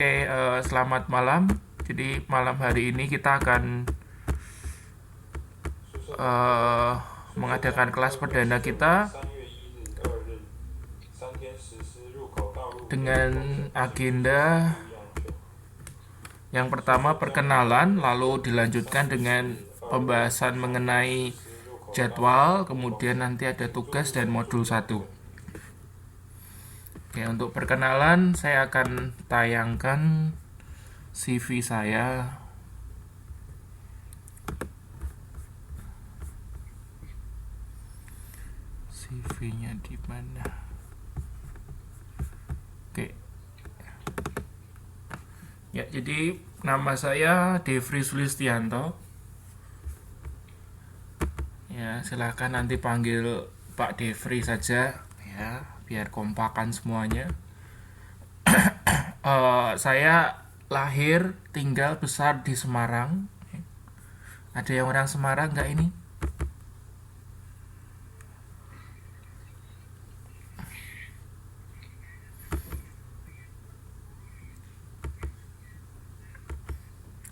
Selamat malam. Jadi malam hari ini kita akan eh, mengadakan kelas perdana kita dengan agenda yang pertama perkenalan, lalu dilanjutkan dengan pembahasan mengenai jadwal, kemudian nanti ada tugas dan modul 1. Oke, untuk perkenalan saya akan tayangkan CV saya. CV-nya di mana? Oke. Ya, jadi nama saya Devri Sulistianto. Ya, silahkan nanti panggil Pak Devri saja ya, biar kompakan semuanya. Saya lahir, tinggal, besar di Semarang. Ada yang orang Semarang nggak ini?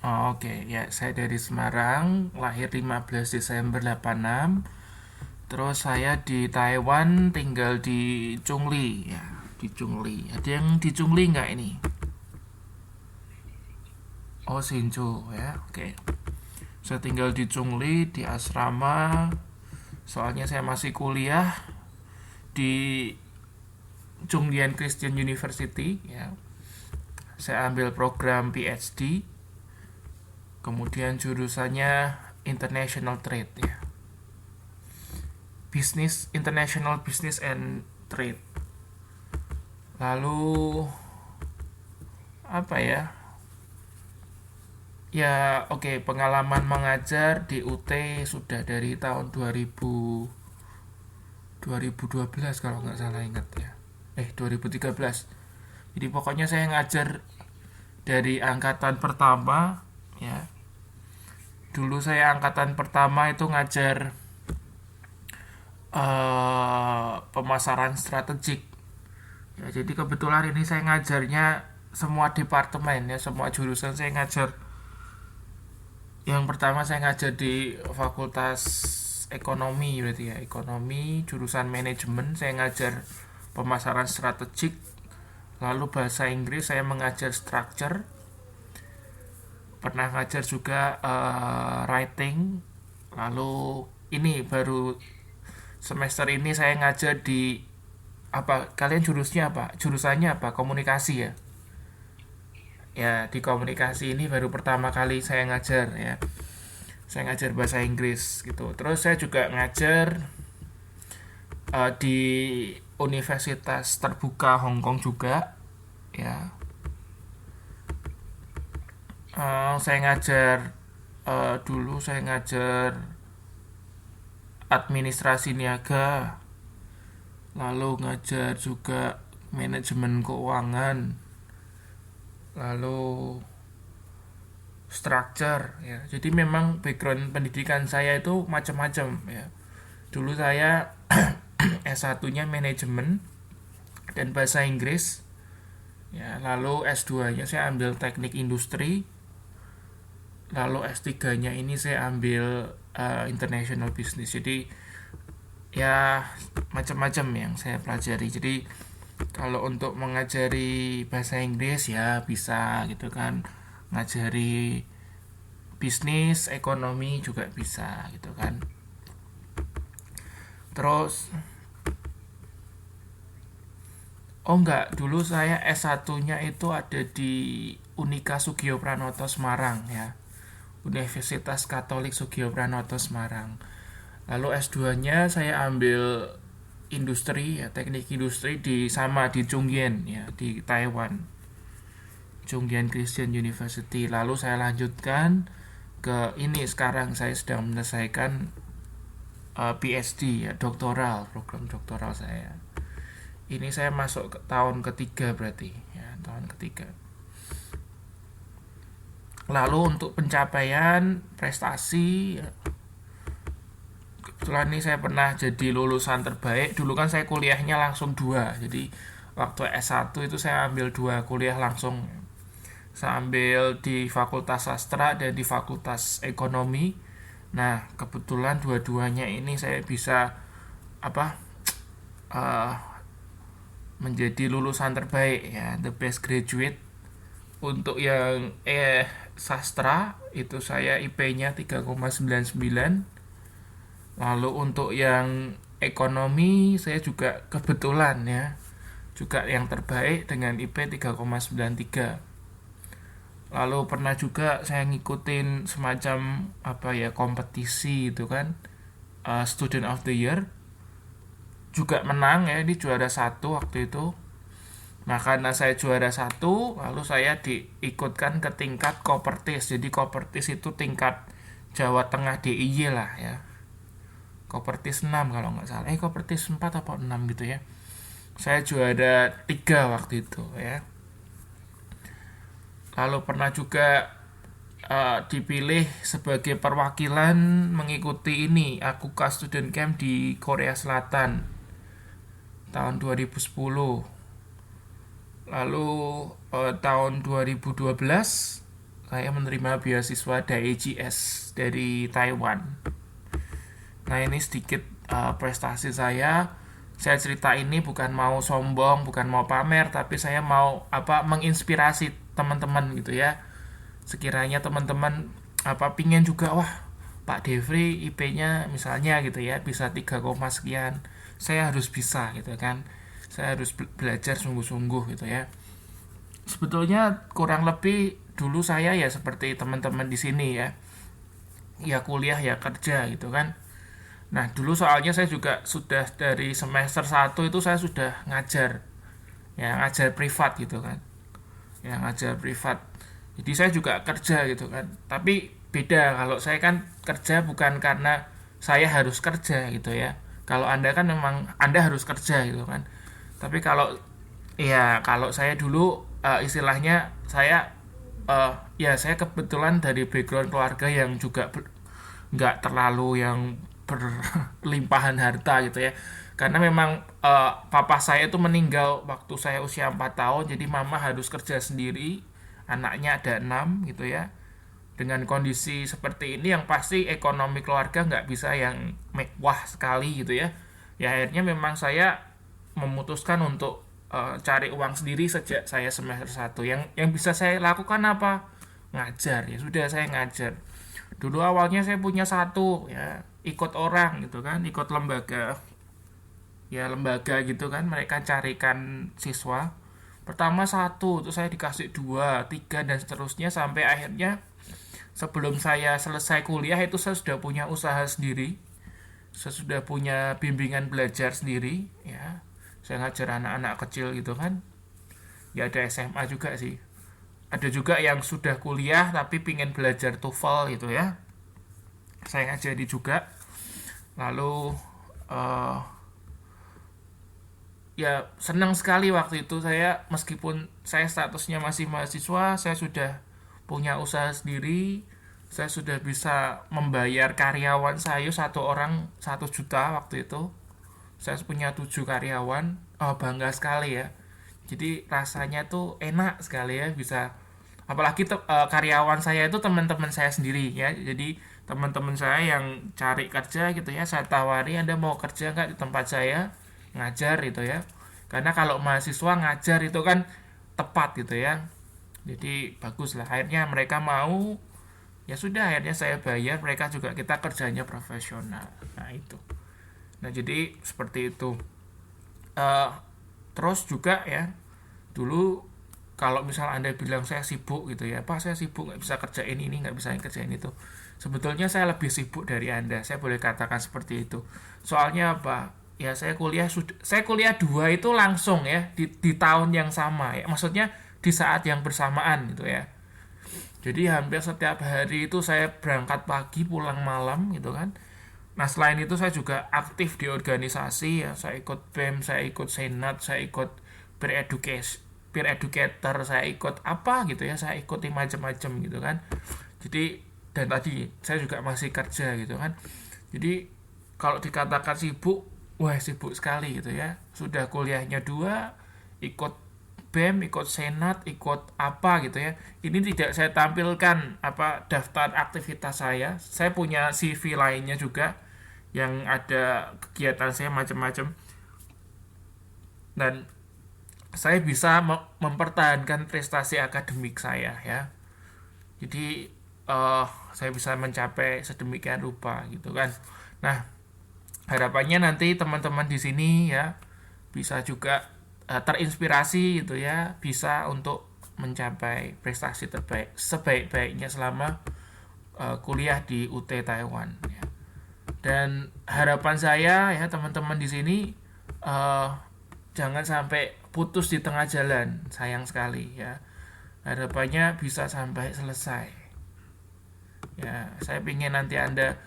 Oh, oke, ya saya dari Semarang, lahir 15 Desember 86. Terus saya di Taiwan, tinggal di Chungli ya, di Chungli. Ada yang di Chungli nggak ini? Oh, Sinju ya, oke. Saya tinggal di Chungli, di asrama. Soalnya saya masih kuliah di Chunglian Christian University ya. Saya ambil program PhD. Kemudian jurusannya International Trade ya. International Business and Trade. Lalu apa ya? Ya, oke, pengalaman mengajar di UT sudah dari tahun 2012 kalau nggak salah ingat ya. 2013. Jadi pokoknya saya ngajar dari angkatan pertama ya. Dulu saya angkatan pertama itu ngajar pemasaran strategik. Ya, jadi kebetulan ini saya ngajarnya semua departemen ya, semua jurusan saya ngajar. Yang pertama saya ngajar di Fakultas Ekonomi berarti ya, ekonomi jurusan manajemen, saya ngajar pemasaran strategik. Lalu bahasa Inggris saya mengajar structure. Pernah ngajar juga writing. Lalu ini baru semester ini saya ngajar di apa? Kalian jurusannya apa? Komunikasi ya. Ya, di komunikasi ini baru pertama kali saya ngajar ya. Saya ngajar bahasa Inggris gitu. Terus saya juga ngajar di Universitas Terbuka Hong Kong juga ya. Saya ngajar dulu saya ngajar administrasi niaga, lalu ngajar juga manajemen keuangan, lalu structure ya. Jadi memang background pendidikan saya itu macam-macam ya. Dulu saya S1-nya manajemen dan bahasa Inggris. Ya, lalu S2-nya saya ambil teknik industri. Lalu S3-nya ini saya ambil international business. Jadi ya macam-macam yang saya pelajari. Jadi kalau untuk mengajari bahasa Inggris ya bisa gitu kan, ngajari bisnis, ekonomi juga bisa gitu kan. Terus enggak, dulu saya S1-nya itu ada di Unika Sugio Pranoto Semarang ya. Universitas Katolik Sugio Pranoto Semarang. Lalu S2-nya saya ambil industri ya, teknik industri di Chungyen ya, di Taiwan. Chunglian Christian University. Lalu saya lanjutkan ke ini, sekarang saya sedang menyelesaikan PhD ya, doktoral, program doktoral saya. Ini saya masuk ke tahun ketiga berarti ya, tahun ketiga. Lalu untuk pencapaian prestasi ya, kebetulan ini saya pernah jadi lulusan terbaik. Dulu kan saya kuliahnya langsung 2. Jadi waktu S1 itu saya ambil 2 kuliah langsung. sambil di Fakultas Sastra dan di Fakultas Ekonomi. Nah, kebetulan dua-duanya ini saya bisa apa uh, menjadi lulusan terbaik ya, the best graduate. Untuk yang sastra itu saya IP-nya 3,99. Lalu untuk yang ekonomi saya juga kebetulan ya, juga yang terbaik dengan IP 3,93. Lalu pernah juga saya ngikutin semacam apa ya, kompetisi itu kan, Student of the Year, juga menang ya, di juara satu waktu itu. Nah, karena saya juara satu, lalu saya diikutkan ke tingkat Kopertis. Jadi Kopertis itu tingkat Jawa Tengah DIY lah ya. Kopertis 6 kalau nggak salah. Kopertis 4 atau 6 gitu ya. Saya juara 3 waktu itu ya. Lalu pernah juga dipilih sebagai perwakilan mengikuti ini Akuka Student Camp di Korea Selatan tahun 2010. Lalu tahun 2012 saya menerima beasiswa DAEGS dari Taiwan. Nah, ini sedikit prestasi saya. Saya cerita ini bukan mau sombong, bukan mau pamer, tapi saya mau menginspirasi teman-teman gitu ya. Sekiranya teman-teman pingin juga, wah Pak Devri IP-nya misalnya gitu ya bisa 3, sekian, saya harus bisa gitu kan. Saya harus belajar sungguh-sungguh gitu ya. Sebetulnya kurang lebih dulu saya ya seperti teman-teman di sini ya. Ya kuliah ya kerja gitu kan. Nah, dulu soalnya saya juga sudah dari semester 1 itu saya sudah ngajar. Ya, ngajar privat gitu kan. Ya, ngajar privat. Jadi saya juga kerja gitu kan. Tapi beda, kalau saya kan kerja bukan karena saya harus kerja gitu ya. Kalau Anda kan memang Anda harus kerja gitu kan. Tapi kalau saya dulu istilahnya saya saya kebetulan dari background keluarga yang juga nggak terlalu yang berlimpahan harta gitu ya, karena memang papa saya itu meninggal waktu saya usia 4 tahun, jadi mama harus kerja sendiri, anaknya ada 6 gitu ya. Dengan kondisi seperti ini yang pasti ekonomi keluarga nggak bisa yang mewah sekali gitu ya. Ya akhirnya memang saya memutuskan untuk cari uang sendiri sejak saya semester 1. Yang bisa saya lakukan apa? Ngajar. Ya sudah, saya ngajar. Dulu awalnya saya punya satu ya, ikut orang gitu kan, ikut lembaga. Ya lembaga gitu kan, mereka carikan siswa. Pertama satu, terus saya dikasih 2, 3 dan seterusnya sampai akhirnya sebelum saya selesai kuliah itu saya sudah punya usaha sendiri. Saya sudah punya bimbingan belajar sendiri ya. Saya ngajar anak-anak kecil gitu kan. Ya ada SMA juga sih. Ada juga yang sudah kuliah tapi pingin belajar TOEFL gitu ya. Saya ngajari juga. Lalu ya senang sekali waktu itu saya, meskipun saya statusnya masih mahasiswa, saya sudah punya usaha sendiri. Saya sudah bisa membayar karyawan saya satu orang 1 juta waktu itu. Saya punya 7 karyawan. Bangga sekali ya. Jadi rasanya tuh enak sekali ya, bisa apalagi karyawan saya itu teman-teman saya sendiri ya. Jadi teman-teman saya yang cari kerja gitu ya, saya tawari, Anda mau kerja nggak di tempat saya ngajar gitu ya. Karena kalau mahasiswa ngajar itu kan tepat gitu ya. Jadi bagus lah, akhirnya mereka mau. Ya sudah, akhirnya saya bayar, mereka juga, kita kerjanya profesional. Nah itu. Nah jadi seperti itu. Terus juga ya, dulu kalau misal Anda bilang saya sibuk gitu ya, Pak saya sibuk nggak bisa kerjain ini, nggak bisa kerjain itu, sebetulnya saya lebih sibuk dari Anda, saya boleh katakan seperti itu. Soalnya apa ya, saya kuliah 2 itu langsung ya di tahun yang sama ya, maksudnya di saat yang bersamaan gitu ya. Jadi hampir setiap hari itu saya berangkat pagi pulang malam gitu kan. Nah selain itu saya juga aktif di organisasi ya, saya ikut BEM, saya ikut senat, saya ikut peer educator, saya ikut apa gitu ya, saya ikuti macam-macam gitu kan. Jadi dan tadi saya juga masih kerja gitu kan. Jadi kalau dikatakan sibuk, wah sibuk sekali gitu ya. Sudah kuliahnya 2, ikut BEM, ikut senat, ikut apa gitu ya. Ini tidak saya tampilkan apa daftar aktivitas saya punya CV lainnya juga yang ada kegiatan saya macam-macam, dan saya bisa mempertahankan prestasi akademik saya ya. Jadi saya bisa mencapai sedemikian rupa gitu kan. Nah, harapannya nanti teman-teman di sini ya bisa juga terinspirasi gitu ya, bisa untuk mencapai prestasi terbaik sebaik-baiknya selama kuliah di UT Taiwan ya. Dan harapan saya ya teman-teman di sini uh, jangan sampai putus di tengah jalan, sayang sekali ya. Harapannya bisa sampai selesai ya. Saya ingin nanti Anda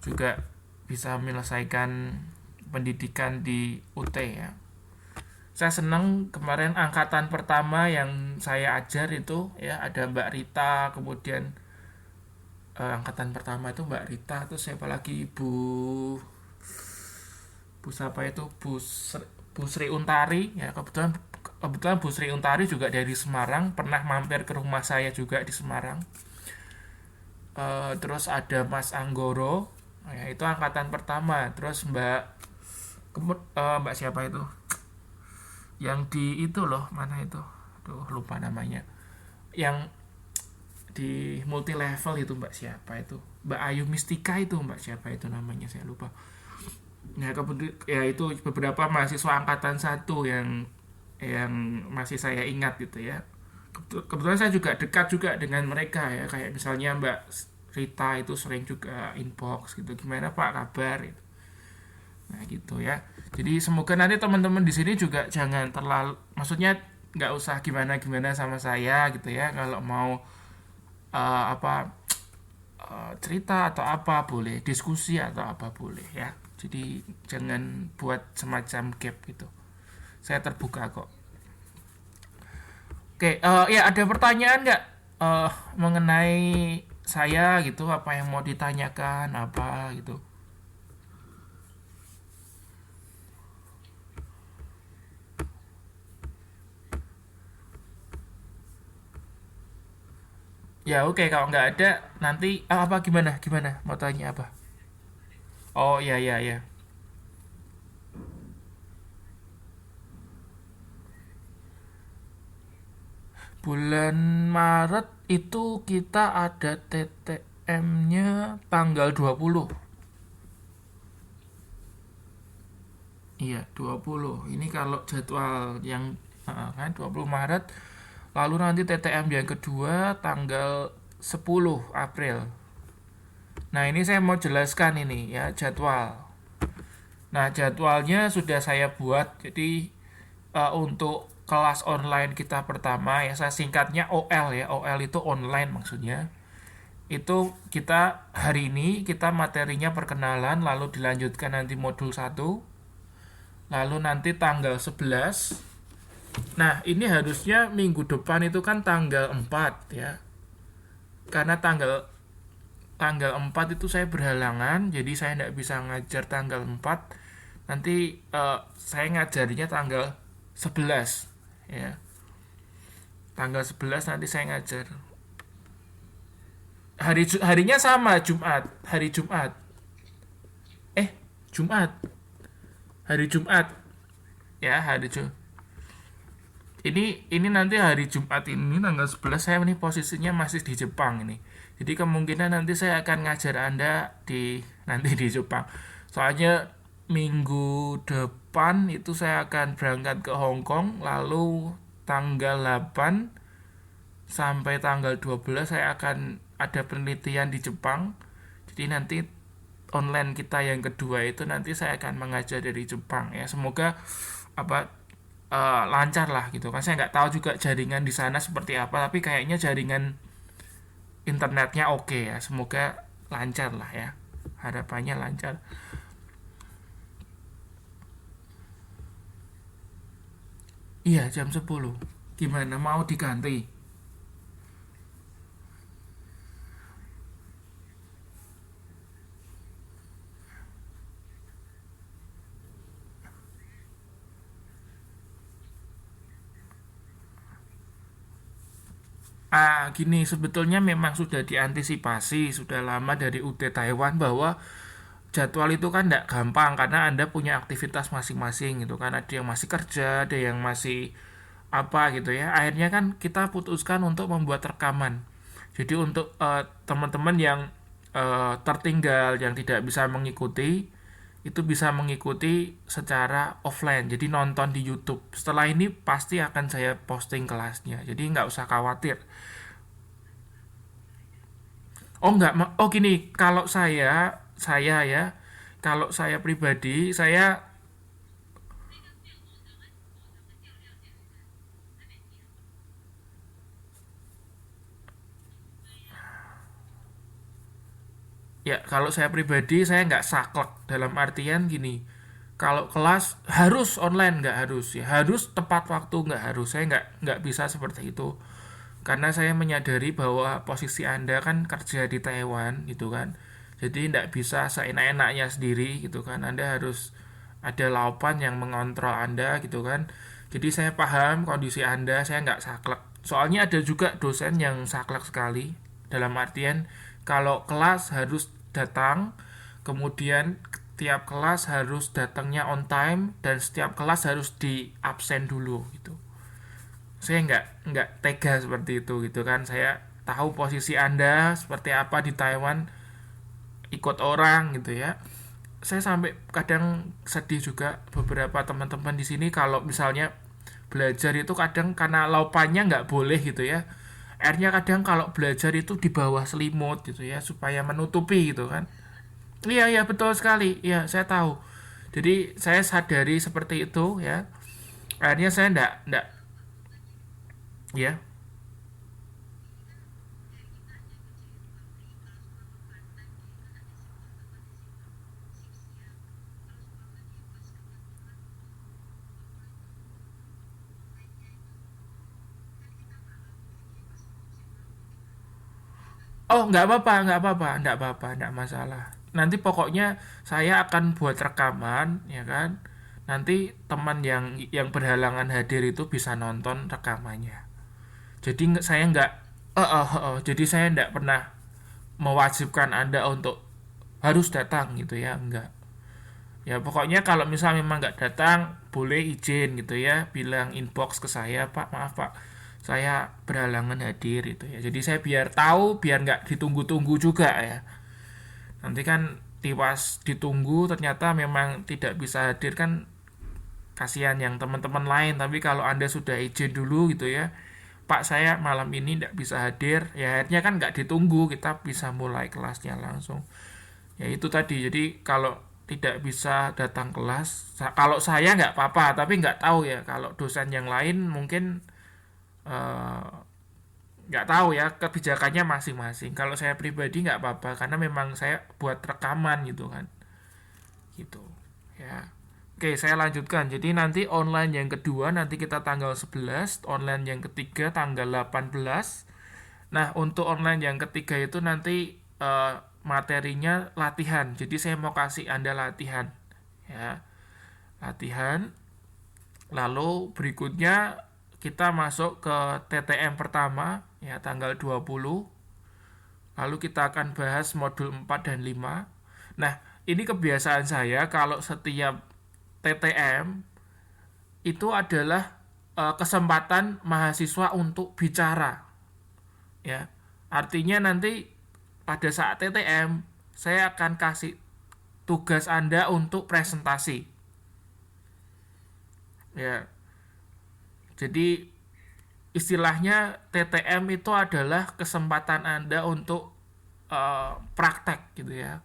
juga bisa menyelesaikan pendidikan di UT ya. Saya senang kemarin angkatan pertama yang saya ajar itu ya ada Mbak Rita, kemudian angkatan pertama itu Mbak Rita, terus siapa lagi, Bu siapa itu, Bu Sri Untari ya. Kebetulan Bu Sri Untari juga dari Semarang, pernah mampir ke rumah saya juga di Semarang. Terus ada Mas Anggoro ya, itu angkatan pertama. Terus Mbak siapa itu yang di itu loh, mana itu, aduh lupa namanya, yang di multi level itu Mbak siapa itu, Mbak Ayu Mistika itu, Mbak siapa itu namanya saya lupa. Nah kemudian ya itu beberapa mahasiswa angkatan satu yang masih saya ingat gitu ya. Kebetulan saya juga dekat juga dengan mereka ya, kayak misalnya Mbak Rita itu sering juga inbox gitu, gimana Pak kabar gitu. Nah gitu ya. Jadi semoga nanti teman-teman di sini juga jangan terlalu, maksudnya nggak usah gimana-gimana sama saya gitu ya. Kalau mau apa cerita atau apa boleh, diskusi atau apa boleh ya. Jadi jangan buat semacam gap gitu. Saya terbuka kok. Oke, ya ada pertanyaan nggak mengenai saya gitu? Apa yang mau ditanyakan apa gitu? Ya oke, kalau nggak ada nanti apa gimana gimana mau tanya apa? Oh iya iya iya. Bulan Maret itu kita ada TTM-nya tanggal 20. Iya, 20. Ini kalau jadwal yang kan 20 Maret. Lalu nanti TTM yang kedua tanggal 10 April. Nah, ini saya mau jelaskan ini ya jadwal. Nah, jadwalnya sudah saya buat. Jadi untuk kelas online kita pertama ya, saya singkatnya OL ya. OL itu online maksudnya. Itu kita hari ini kita materinya perkenalan, lalu dilanjutkan nanti modul 1. Lalu nanti tanggal 11. Nah, ini harusnya minggu depan itu kan tanggal 4 ya. Karena tanggal tanggal 4 itu saya berhalangan, jadi saya tidak bisa ngajar tanggal 4. Nanti saya ngajarinya tanggal 11 ya. Tanggal 11 nanti saya ngajar. Harinya sama, Jumat, hari Jumat. Eh, Jumat. Hari Jumat. Ya, hari Jumat. Ini nanti hari Jumat ini tanggal 11 saya ini posisinya masih di Jepang ini. Jadi kemungkinan nanti saya akan ngajar Anda nanti di Jepang. Soalnya minggu depan itu saya akan berangkat ke Hong Kong, lalu tanggal 8 sampai tanggal 12 saya akan ada penelitian di Jepang. Jadi nanti online kita yang kedua itu nanti saya akan mengajar dari Jepang ya. Semoga apa lancar lah gitu kan. Saya nggak tahu juga jaringan di sana seperti apa, tapi kayaknya jaringan internetnya oke ya. Semoga lancar lah ya, harapannya lancar. Iya, jam 10. Gimana, mau diganti? Gini, sebetulnya memang sudah diantisipasi sudah lama dari UT Taiwan bahwa jadwal itu kan tidak gampang karena Anda punya aktivitas masing-masing gitu kan. Ada yang masih kerja, ada yang masih apa gitu ya. Akhirnya kan kita putuskan untuk membuat rekaman. Jadi untuk teman-teman yang tertinggal yang tidak bisa mengikuti itu bisa mengikuti secara offline, jadi nonton di YouTube. Setelah ini pasti akan saya posting kelasnya, jadi nggak usah khawatir. Oh nggak, oh gini, kalau saya ya, kalau saya pribadi, saya kalau saya pribadi saya nggak saklek dalam artian gini. Kalau kelas harus online nggak harus ya, harus tepat waktu nggak harus. Saya nggak bisa seperti itu. Karena saya menyadari bahwa posisi Anda kan kerja di Taiwan gitu kan. Jadi tidak bisa seenak-enaknya sendiri gitu kan. Anda harus ada laupan yang mengontrol Anda gitu kan. Jadi saya paham kondisi Anda, saya nggak saklek. Soalnya ada juga dosen yang saklek sekali. Dalam artian kalau kelas harus datang, kemudian tiap kelas harus datangnya on time dan setiap kelas harus di absen dulu gitu. Saya nggak tega seperti itu gitu kan. Saya tahu posisi Anda seperti apa di Taiwan, ikut orang gitu ya. Saya sampai kadang sedih juga beberapa teman-teman di sini kalau misalnya belajar itu kadang karena laupannya nggak boleh gitu ya. Akhirnya kadang kalau belajar itu di bawah selimut gitu ya supaya menutupi gitu kan. Iya iya betul sekali. Iya saya tahu. Jadi saya sadari seperti itu ya. Akhirnya saya ndak ya. Oh, nggak apa-apa, nggak masalah. Nanti pokoknya saya akan buat rekaman, ya kan? Nanti teman yang berhalangan hadir itu bisa nonton rekamannya. Jadi saya nggak, jadi saya nggak pernah mewajibkan Anda untuk harus datang gitu ya, enggak. Ya pokoknya kalau misal memang nggak datang, boleh izin gitu ya, bilang inbox ke saya, Pak, maaf Pak, saya berhalangan hadir itu ya. Jadi saya biar tahu, biar nggak ditunggu-tunggu juga ya. Nanti kan tiwas ditunggu ternyata memang tidak bisa hadir kan kasihan yang teman-teman lain. Tapi kalau Anda sudah izin dulu gitu ya, Pak saya malam ini tidak bisa hadir, ya akhirnya kan nggak ditunggu, kita bisa mulai kelasnya langsung. Ya itu tadi, jadi kalau tidak bisa datang kelas, kalau saya nggak apa-apa, tapi nggak tahu ya kalau dosen yang lain mungkin eh, nggak tahu ya kebijakannya masing-masing. Kalau saya pribadi nggak apa-apa karena memang saya buat rekaman gitu kan, gitu ya. Oke, saya lanjutkan. Jadi nanti online yang kedua nanti kita tanggal 11, online yang ketiga tanggal 18. Nah, untuk online yang ketiga itu nanti materinya latihan. Jadi saya mau kasih Anda latihan ya. Latihan. Lalu berikutnya kita masuk ke TTM pertama ya tanggal 20. Lalu kita akan bahas modul 4 dan 5. Nah, ini kebiasaan saya kalau setiap TTM itu adalah kesempatan mahasiswa untuk bicara ya. Artinya nanti pada saat TTM saya akan kasih tugas Anda untuk presentasi ya. Jadi istilahnya TTM itu adalah kesempatan Anda untuk praktek gitu ya.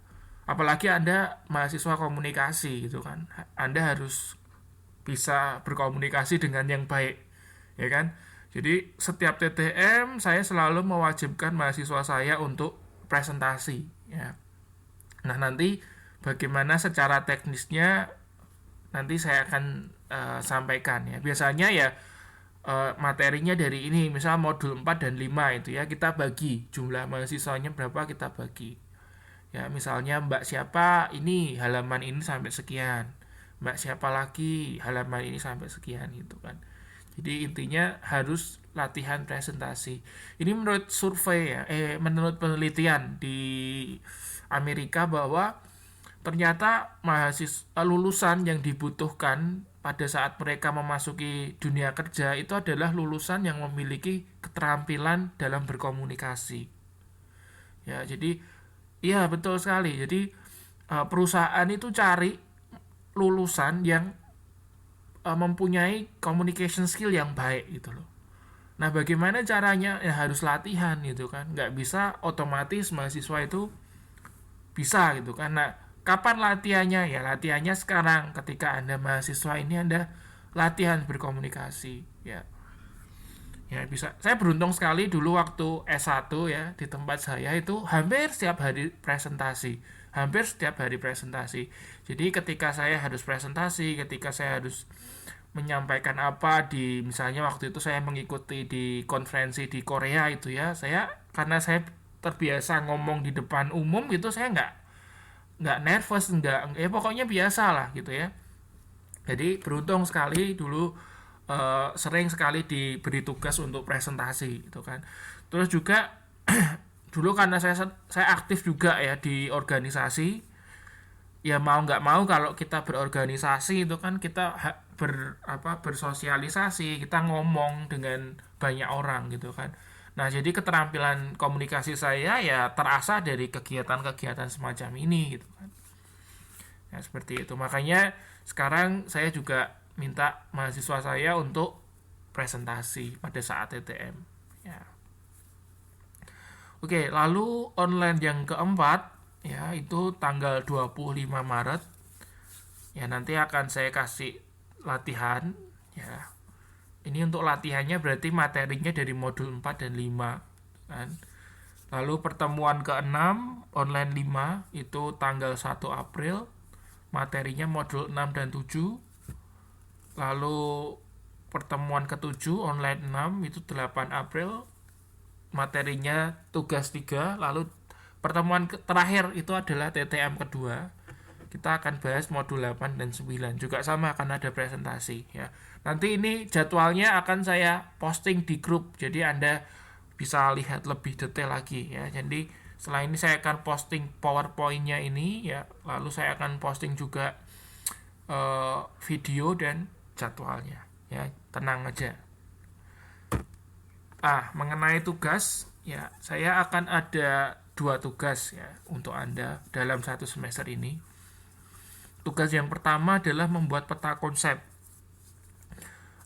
Apalagi Anda mahasiswa komunikasi gitu kan. Anda harus bisa berkomunikasi dengan yang baik, ya kan? Jadi setiap TTM saya selalu mewajibkan mahasiswa saya untuk presentasi, ya. Nah nanti bagaimana secara teknisnya nanti saya akan sampaikan ya. Biasanya ya materinya dari ini, misal modul 4 dan 5 itu ya kita bagi jumlah mahasiswanya berapa kita bagi. Ya misalnya Mbak siapa ini halaman ini sampai sekian, Mbak siapa lagi halaman ini sampai sekian gitu kan. Jadi intinya harus latihan presentasi. Ini menurut survei ya, menurut penelitian di Amerika bahwa ternyata mahasiswa lulusan yang dibutuhkan pada saat mereka memasuki dunia kerja itu adalah lulusan yang memiliki keterampilan dalam berkomunikasi. Ya, jadi iya betul sekali. Jadi perusahaan itu cari lulusan yang mempunyai communication skill yang baik gitu loh. Nah, bagaimana caranya? Ya harus latihan gitu kan. Nggak bisa otomatis mahasiswa itu bisa gitu kan. Nah, kapan latihannya? Ya latihannya sekarang ketika Anda mahasiswa ini Anda latihan berkomunikasi ya. Ya bisa. Saya beruntung sekali dulu waktu S1 ya di tempat saya itu hampir setiap hari presentasi. Hampir setiap hari presentasi. Jadi ketika saya harus presentasi, ketika saya harus menyampaikan apa di misalnya waktu itu saya mengikuti di konferensi di Korea itu ya, karena saya terbiasa ngomong di depan umum gitu, saya nggak nervous, nggak ya pokoknya biasa lah gitu ya. Jadi beruntung sekali dulu sering sekali diberi tugas untuk presentasi gitu kan. Terus juga dulu karena saya aktif juga ya di organisasi, ya mau nggak mau kalau kita berorganisasi itu kan kita bersosialisasi, kita ngomong dengan banyak orang gitu kan. Nah, jadi keterampilan komunikasi saya ya terasa dari kegiatan-kegiatan semacam ini gitu kan. Ya, seperti itu. Makanya sekarang saya juga minta mahasiswa saya untuk presentasi pada saat TTM. Ya. Oke, lalu online yang keempat ya itu tanggal 25 Maret. Ya, nanti akan saya kasih latihan ya. Ini untuk latihannya berarti materinya dari modul 4 dan 5 kan. Lalu pertemuan ke-6 online 5 itu tanggal 1 April. Materinya modul 6 dan 7. Lalu pertemuan ke-7 online 6 itu 8 April. Materinya tugas 3. Lalu pertemuan terakhir itu adalah TTM kedua. Kita akan bahas modul 8 dan 9. Juga sama akan ada presentasi ya. Nanti ini jadwalnya akan saya posting di grup. Jadi Anda bisa lihat lebih detail lagi ya. Jadi setelah ini saya akan posting PowerPoint-nya ini ya. Lalu saya akan posting juga video dan jadwalnya ya. Tenang aja. Mengenai tugas ya, saya akan ada 2 tugas ya untuk Anda dalam 1 semester ini. Tugas yang pertama adalah membuat peta konsep.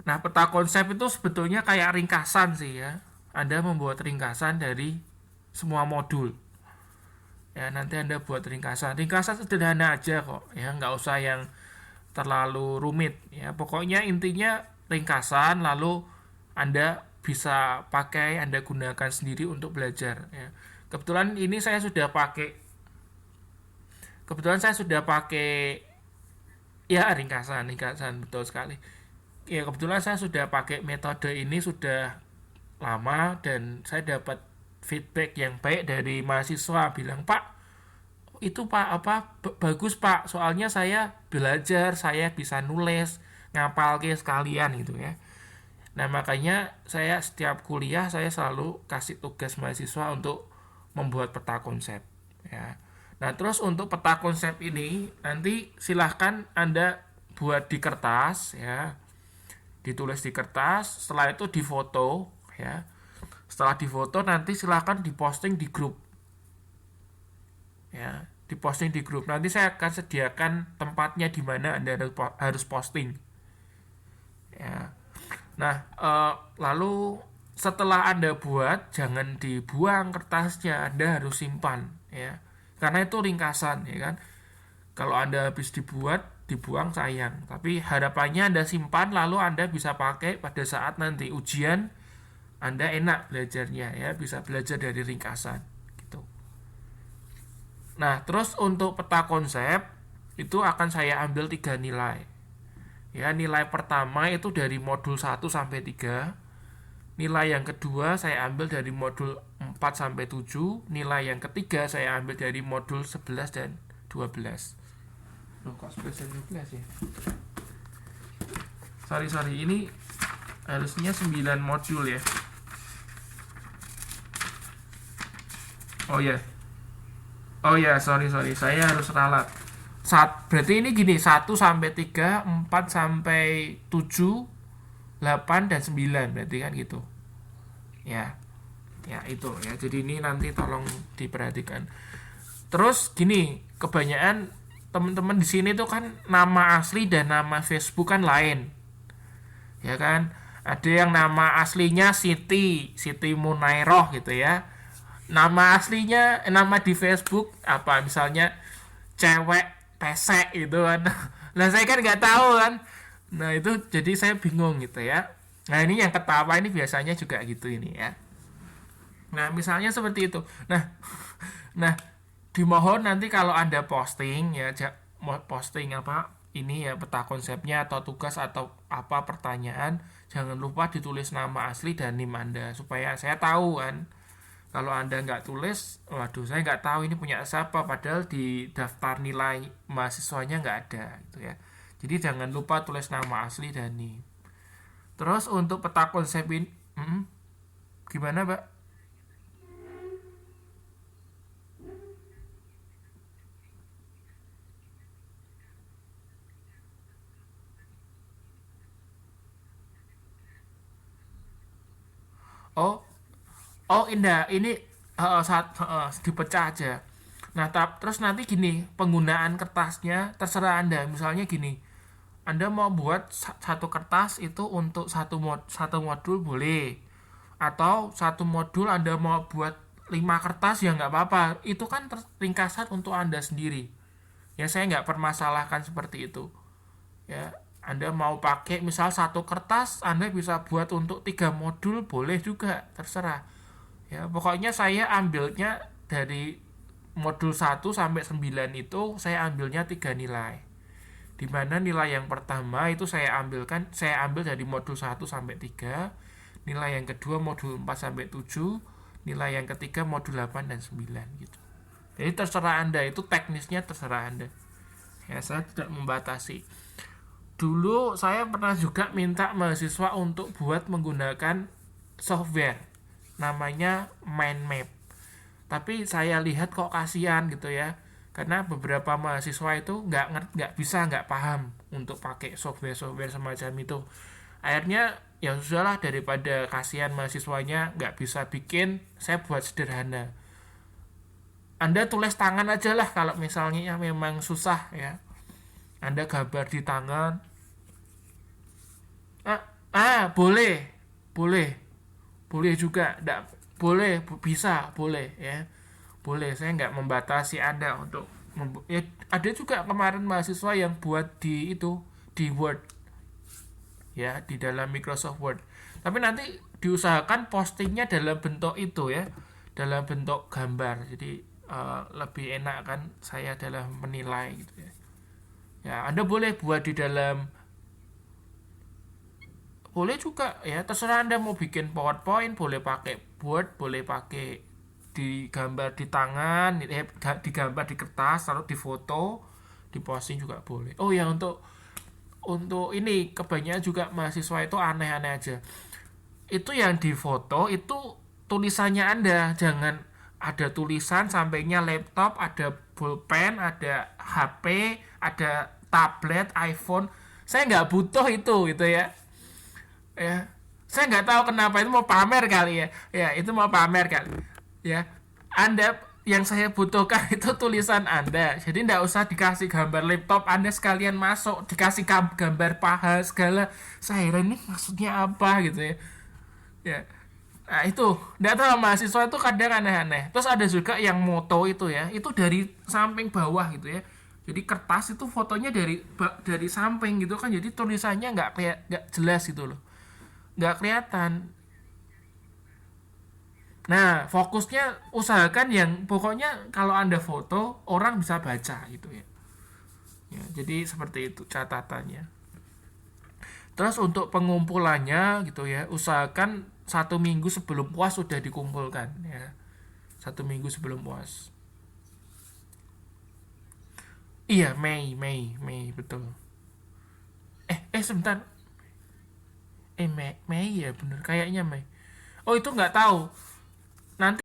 Nah, peta konsep itu sebetulnya kayak ringkasan sih ya. Anda membuat ringkasan dari semua modul. Ya, nanti Anda buat ringkasan. Ringkasan sederhana aja kok ya, nggak usah yang terlalu rumit ya. Pokoknya intinya ringkasan, lalu Anda bisa pakai, Anda gunakan sendiri untuk belajar ya. Kebetulan saya sudah pakai ya ringkasan betul sekali. Ya kebetulan saya sudah pakai metode ini sudah lama dan saya dapat feedback yang baik dari mahasiswa, bilang, "Pak, itu Pak bagus Pak, soalnya saya belajar, saya bisa nulis, ngapal ke sekalian gitu ya." Nah, makanya saya setiap kuliah saya selalu kasih tugas mahasiswa untuk membuat peta konsep ya. Nah, terus untuk peta konsep ini nanti silahkan Anda buat di kertas ya. Ditulis di kertas, setelah itu difoto ya. Setelah difoto nanti silahkan diposting di grup. Ya, diposting di grup. Nanti saya akan sediakan tempatnya di mana Anda harus posting. Ya. Nah, lalu setelah Anda buat, jangan dibuang kertasnya, Anda harus simpan ya. Karena itu ringkasan ya kan. Kalau Anda habis dibuang sayang. Tapi harapannya Anda simpan, lalu Anda bisa pakai pada saat nanti ujian. Anda enak belajarnya ya, bisa belajar dari ringkasan gitu. Nah, terus untuk peta konsep itu akan saya ambil 3 nilai. Ya, nilai pertama itu dari modul 1 sampai 3. Nilai yang kedua saya ambil dari modul 4 sampai 7. Nilai yang ketiga saya ambil dari modul 11 dan 12. Loh, kok 11 dan 12 ya? Sorry, ini harusnya 9 modul ya. Oh ya, oh ya, sorry, saya harus ralat. Berarti ini gini, 1 sampai 3, 4 sampai 7, 8 dan 9 berarti kan gitu. Ya, ya itu ya. Jadi ini nanti tolong diperhatikan. Terus gini, kebanyakan teman-teman di sini tuh kan nama asli dan nama Facebook kan lain, ya kan? Ada yang nama aslinya Siti Munairoh gitu ya. Nama aslinya, nama di Facebook apa misalnya cewek pesek gitu kan. Nah saya kan nggak tahu kan. Nah itu jadi saya bingung gitu ya. Nah ini yang ketawa ini biasanya juga gitu ini ya. Nah misalnya seperti itu. Nah, nah dimohon nanti kalau anda posting ya, mau posting apa ini ya, peta konsepnya atau tugas atau apa pertanyaan, jangan lupa ditulis nama asli dan NIM anda supaya saya tahu kan. Kalau anda nggak tulis, waduh saya nggak tahu ini punya siapa, padahal di daftar nilai mahasiswanya nggak ada gitu ya. Jadi jangan lupa tulis nama asli dan NIM. Terus untuk peta konsep ini, gimana Mbak? Oh, oh indah, ini dipecah aja. Nah, terus nanti gini, penggunaan kertasnya terserah Anda. Misalnya gini, Anda mau buat satu kertas itu untuk satu modul boleh. Atau satu modul Anda mau buat 5 kertas ya nggak apa-apa. Itu kan ringkasan untuk Anda sendiri. Ya saya nggak permasalahkan seperti itu. Ya, Anda mau pakai misal satu kertas, Anda bisa buat untuk 3 modul boleh juga, terserah. Ya, pokoknya saya ambilnya dari modul 1 sampai 9 itu saya ambilnya 3 nilai. Di mana nilai yang pertama itu saya ambil dari modul 1 sampai 3, nilai yang kedua modul 4 sampai 7, nilai yang ketiga modul 8 dan 9 gitu. Jadi terserah Anda, itu teknisnya terserah Anda. Ya, saya tidak membatasi. Dulu saya pernah juga minta mahasiswa untuk buat menggunakan software namanya mind map, tapi saya lihat kok kasihan gitu ya, karena beberapa mahasiswa itu nggak bisa, nggak paham untuk pakai software semacam itu. Akhirnya ya sudahlah, daripada kasihan mahasiswanya nggak bisa bikin, saya buat sederhana. Anda tulis tangan aja lah kalau misalnya memang susah ya. Anda gambar di tangan. Boleh, boleh, boleh juga, nggak boleh, bisa, boleh ya, boleh. Saya nggak membatasi Anda untuk ya, ada juga kemarin mahasiswa yang buat di itu, di Word ya, di dalam Microsoft Word. Tapi nanti diusahakan postingnya dalam bentuk itu ya, dalam bentuk gambar. Jadi lebih enak kan saya dalam menilai gitu ya. Ya, Anda boleh buat di dalam, boleh juga ya, terserah Anda mau bikin PowerPoint, boleh pakai Word, boleh pakai digambar di tangan, digambar di kertas, lalu difoto, diposting juga boleh. Oh ya, untuk ini kebanyakan juga mahasiswa itu aneh-aneh aja. Itu yang difoto itu tulisannya Anda, jangan ada tulisan sampingnya laptop, ada pulpen, ada HP, ada tablet, iPhone. Saya nggak butuh itu gitu ya. Ya, saya nggak tahu kenapa, itu mau pamer kali ya. Ya itu mau pamer kali ya. Anda, yang saya butuhkan itu tulisan Anda, jadi nggak usah dikasih gambar laptop Anda sekalian masuk, dikasih gambar paha segala. Saya heran, ini maksudnya apa gitu ya. Ya, nah itu nggak tahu, mahasiswa itu kadang aneh-aneh. Terus ada juga yang moto itu ya, itu dari samping bawah gitu ya. Jadi kertas itu fotonya dari samping gitu kan, jadi tulisannya nggak jelas gitu loh, nggak kelihatan. Nah, fokusnya usahakan yang pokoknya kalau Anda foto orang bisa baca gitu ya. Ya, jadi seperti itu catatannya. Terus untuk pengumpulannya gitu ya, usahakan 1 minggu sebelum puas sudah dikumpulkan ya. 1 minggu sebelum puas. Iya, Mei betul. Sebentar. Mei ya bener, kayaknya Mei. Oh itu nggak tahu. Nanti